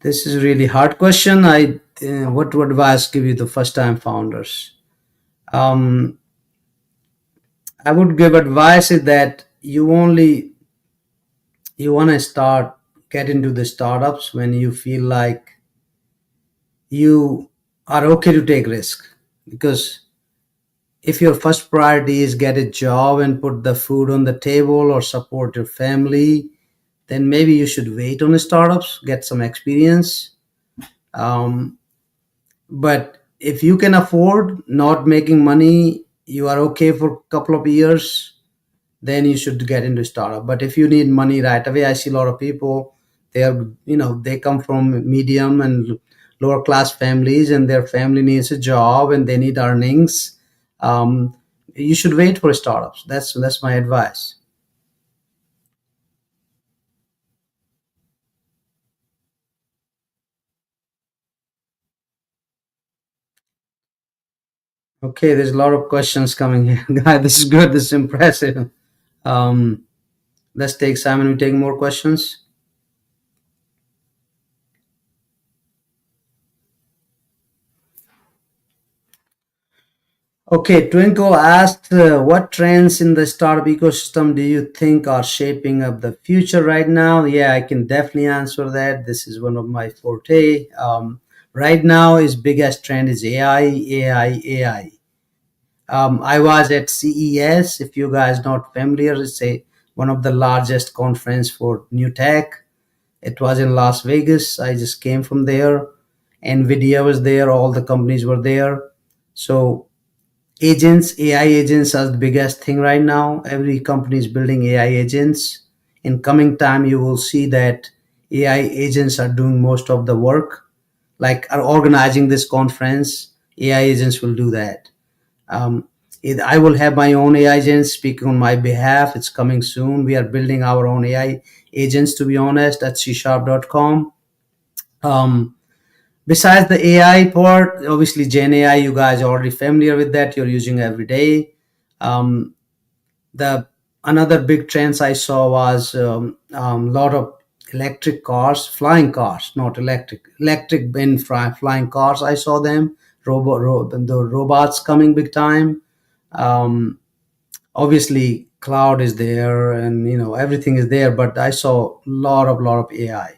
this is a really hard question. What advice give you the first time founders? Um, I would give advice is that you want to start get into the startups when you feel like you are okay to take risk, because if your first priority is get a job and put the food on the table or support your family, then maybe you should wait on the startups, get some experience. um, but if you can afford not making money, you are okay for a couple of years, then you should get into startup. But if you need money right away, I see a lot of people, they are, they come from medium and lower class families, and their family needs a job and they need earnings. um, you should wait for startups. That's my advice. Okay, there's a lot of questions coming here. Guy, this is good, this is impressive. um, let's take Simon, we take more questions. Okay, Twinkle asked, what trends in the startup ecosystem do you think are shaping up the future right now? Yeah, I can definitely answer that. This is one of my forte. Right now, his biggest trend is AI, AI, AI. I was at CES. If you guys not familiar, it's one of the largest conference for new tech. It was in Las Vegas. I just came from there. Nvidia was there. All the companies were there. So AI agents are the biggest thing right now. Every company is building AI agents. In coming time, you will see that AI agents are doing most of the work, like are organizing this conference. AI agents will do that. um, I will have my own AI agents speaking on my behalf. It's coming soon. We are building our own AI agents, to be honest, at csharp.com. um, Besides the AI part, obviously Gen AI, you guys are already familiar with that. You're using every day. Um, the Another big trends I saw was lot of electric cars, flying cars, not electric in flying cars. I saw them. The robots coming big time. Um, Obviously, cloud is there, and everything is there. But I saw lot of AI.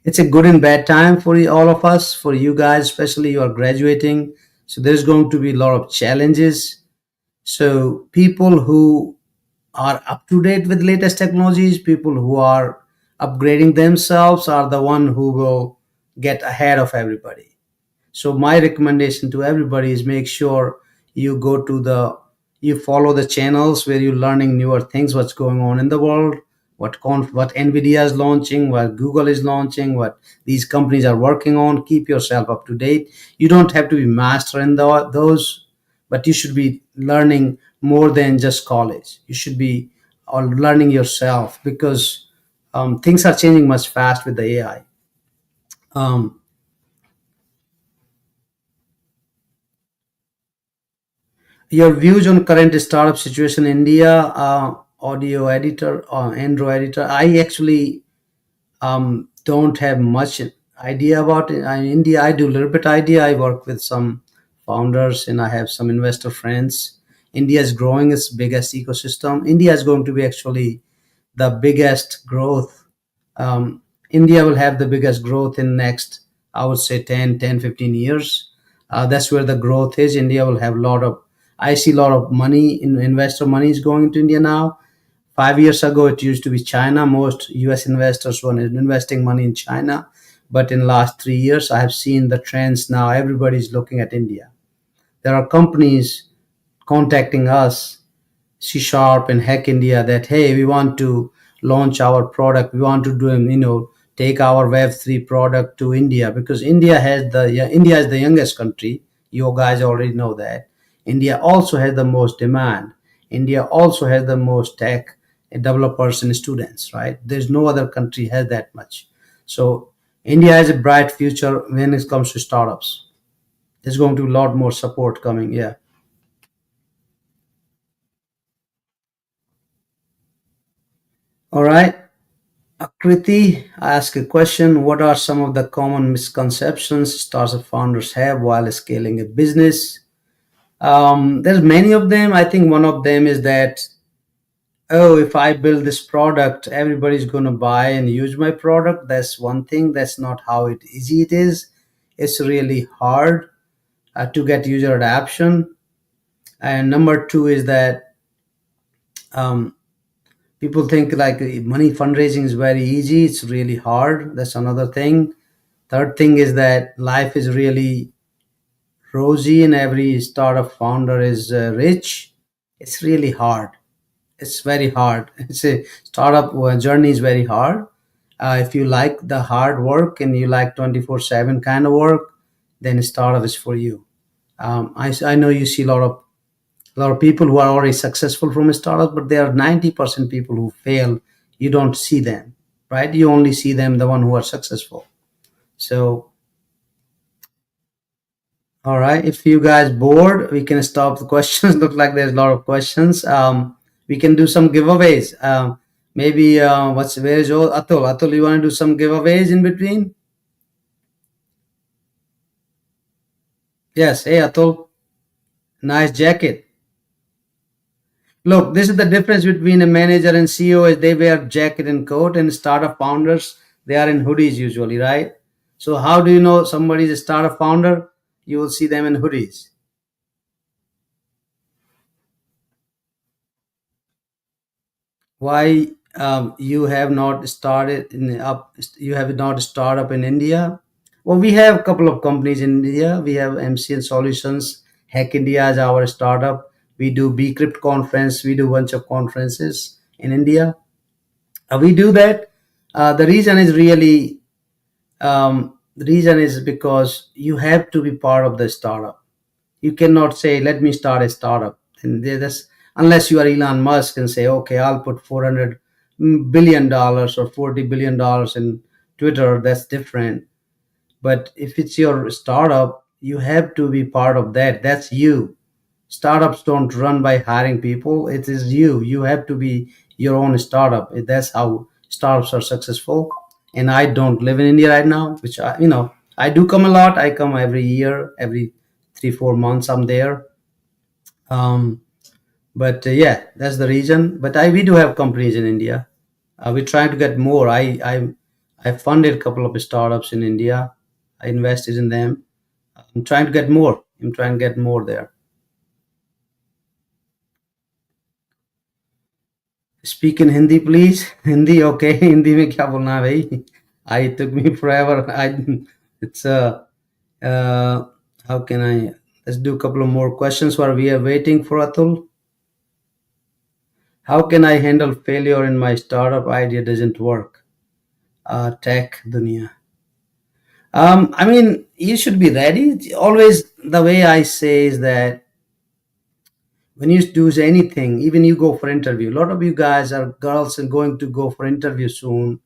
It's a good and bad time for all of us, for you guys especially. You are graduating, so there's going to be a lot of challenges. So people who are up to date with latest technologies, people who are upgrading themselves, are the one who will get ahead of everybody. So my recommendation to everybody is make sure you go to the you follow the channels where you're learning newer things, what's going on in the world, what Nvidia is launching, what Google is launching, what these companies are working on. Keep yourself up to date. You don't have to be master in those, but you should be learning more than just college. You should be learning yourself, because things are changing much fast with the AI. Um, Your views on current startup situation in India, audio editor or Android editor. I actually don't have much idea about it. In India, I do a little bit idea. I work with some founders and I have some investor friends. India is growing its biggest ecosystem. India is going to be actually the biggest growth. India will have the biggest growth in next, I would say, 10, 10, 15 years. That's where the growth is. India will have a lot of, I see a lot of money, investor money is going into India now. 5 years ago, it used to be China. Most US investors were investing money in China. But in last 3 years, I have seen the trends now. Everybody's looking at India. There are companies contacting us, CSharp and Hack India, that hey, we want to launch our product. We want to do, take our Web3 product to India because India is the youngest country. You guys already know that. India also has the most demand. India also has the most tech developers and students. Right? There's no other country has that much. So India has a bright future when it comes to startups. There's going to be a lot more support coming. Yeah. All right. Kriti asked a question. What are some of the common misconceptions startup founders have while scaling a business? There's many of them. I think one of them is that, oh, if I build this product, everybody's going to buy and use my product. That's one thing. That's not how easy it is. It's really hard to get user adoption. And number two is that um, people think like money fundraising is very easy. It's really hard. That's another thing. Third thing is that life is really rosy and every startup founder is rich. It's really hard. It's very hard. It's a startup journey is very hard. If you like the hard work and you like 24/7 kind of work, then startup is for you. I know you see a lot of people who are already successful from a startup, but there are 90% people who fail. You don't see them, right? You only see them, the one who are successful. So, all right, if you guys bored, we can stop the questions. Look like there's a lot of questions. We can do some giveaways. Maybe where is Atul? Atul, you want to do some giveaways in between? Yes. Hey, Atul, nice jacket. Look, this is the difference between a manager and CEO is they wear jacket and coat, and startup founders, they are in hoodies usually, right? So how do you know somebody is a startup founder? You will see them in hoodies. Why you have not started you have not started up in India? Well, we have a couple of companies in India. We have MCN Solutions, Hack India is our startup. We do Bcrypt conference. We do a bunch of conferences in India. We do that. The reason is because you have to be part of the startup. You cannot say, "Let me start a startup," and that's unless you are Elon Musk and say, "Okay, I'll put $400 billion or $40 billion in Twitter." That's different. But if it's your startup, you have to be part of that. That's you. Startups don't run by hiring people. It is you. You have to be your own startup. That's how startups are successful. And I don't live in India right now, which I do come a lot. I come every year, every 3 4 months. I'm there. Um, but yeah, that's the reason. But we do have companies in India. We're trying to get more. I funded a couple of startups in India. I invested in them. I'm trying to get more. I'm trying to get more there. Speak in Hindi, please. Hindi, okay. Hindi में क्या बोलना है भाई? I took me forever. It's uh, how can I? Let's do a couple of more questions while we are waiting for Atul. How can I handle failure in my startup idea doesn't work? Tech dunya. I mean, you should be ready. Always, the way I say is that when you do anything, even you go for interview, a lot of you guys are girls and going to go for interview soon,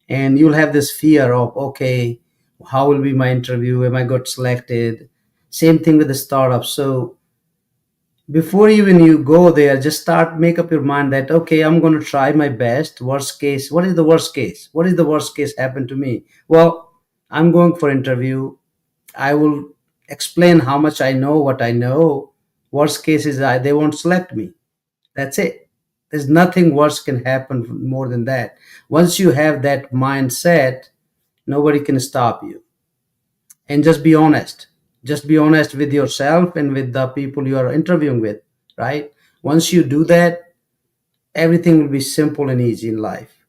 and you'll have this fear of, okay, how will be my interview? Am I got selected? Same thing with the startup. So before even you go there, just start make up your mind that okay, I'm going to try my best. Worst case, what is the worst case? What is the worst case happen to me? Well, I'm going for interview. I will explain how much I know, what I know, Worst case is they won't select me. That's it. There's nothing worse can happen more than that. Once you have that mindset, nobody can stop you. And just be honest. Just be honest with yourself and with the people you are interviewing with, right? Once you do that, everything will be simple and easy in life.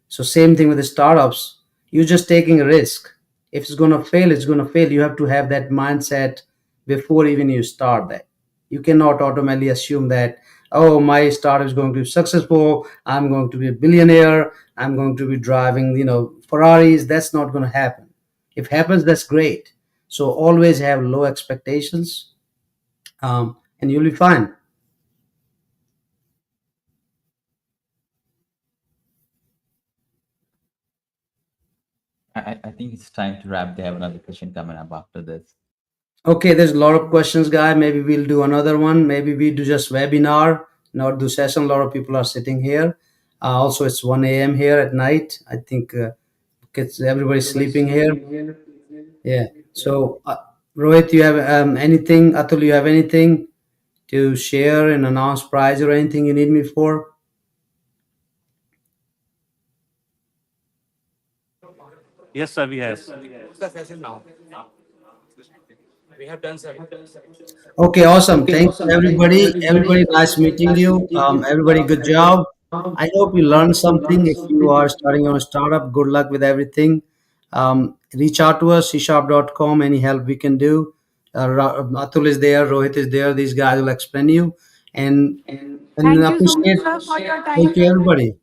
So same thing with the startups. You're just taking a risk. If it's gonna fail, it's gonna fail. You have to have that mindset before even you start that. You cannot automatically assume that, oh, my startup is going to be successful. I'm going to be a billionaire. I'm going to be driving, Ferraris. That's not gonna happen. If it happens, that's great. So always have low expectations, and you'll be fine. I think it's time to wrap. They have another question coming up after this. Okay, there's a lot of questions, guy. Maybe we'll do another one. Maybe we do just webinar, not do session. A lot of people are sitting here. Also, it's 1 a.m. here at night. I think everybody's sleeping here. Yeah. So, Rohit, you have anything? Atul, you have anything to share and announce prize or anything you need me for? Yes, sir, we have. Okay, awesome. Thank you, everybody. Everybody, nice meeting you. Everybody, good job. I hope you learned something. If you are starting on a startup, good luck with everything. Reach out to us, csharp.com, any help we can do. Atul is there, Rohit is there. These guys will explain you. And Thank you so much, appreciate. sir, for your Thank time. you, everybody.